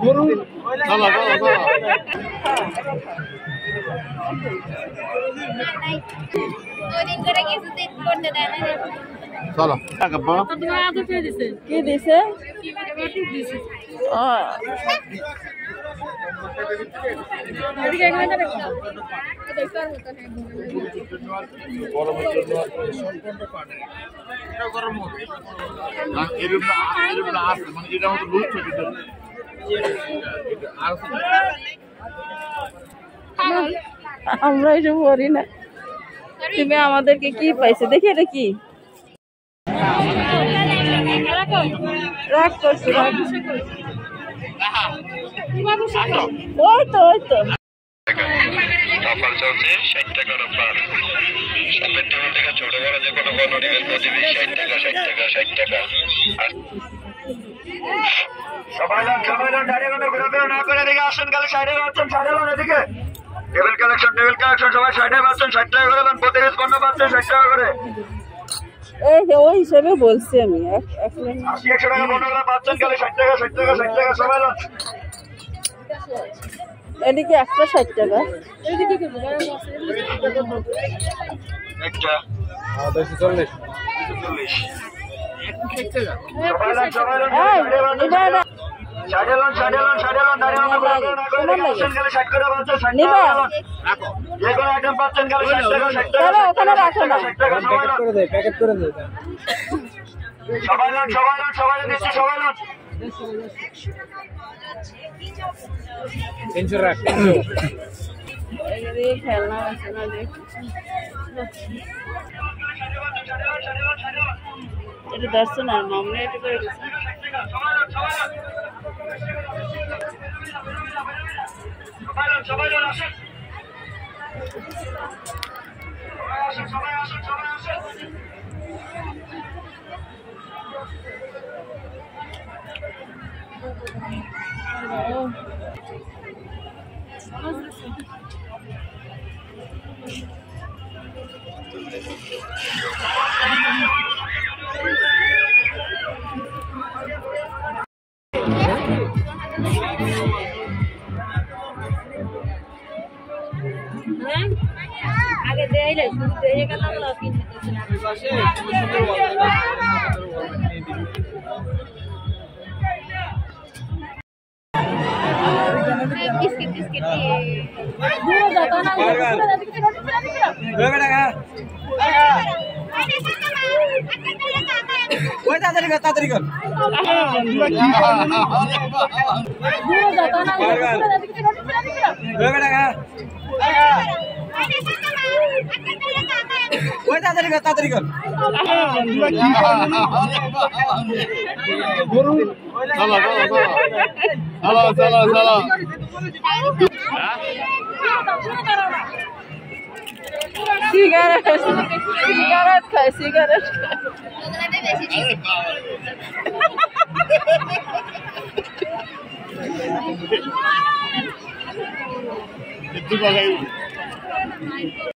চলো কি দিছে আমরা এসব করি না। তুমি আমাদেরকে কি পাইছে দেখি এটা কি রাগ করছি ওই তো অফার চলছে 60 টাকার অফার। সামনের টেবিল থেকে ছোট বড় যে কোনো গণনিবের প্রতিদিন 60 টাকা 60 টাকা 60 টাকা। সবাই দাঁড়িয়ে কোনো ঘোরাফেরা না করে দিকে আসেন, খালি সাইডে পাচ্ছেন, সাইডে এদিকে টেবিল কালেকশন সবাই সাইডে পাচ্ছেন, 60 টাকা করে দেন, প্রতি পিস পণ্য পাচ্ছেন 60 টাকা করে। ওই হিসেবে বলছি আমি 80-100 টাকা পণ্য পাচ্ছেন, খালি 60 টাকা 60 টাকা 60 টাকা সবাই দান। এদিকে একটা 60 টাকা একটা 240 ওখানে রাখো না প্যাকেট করে দে সবাই দিচ্ছি সবাই 300 রাখ খেলনা আছে না এটা দর্শন আর মামলা এটা করে দিচ্ছে সবাই আগে দেইলে শুধু দেইলে কেন বিস্কিট দিয়ে যাতা না ওই তাড়াতাড়ি কর তাড়াতাড়ি কর চলো সিগারেট খায় সিগারেট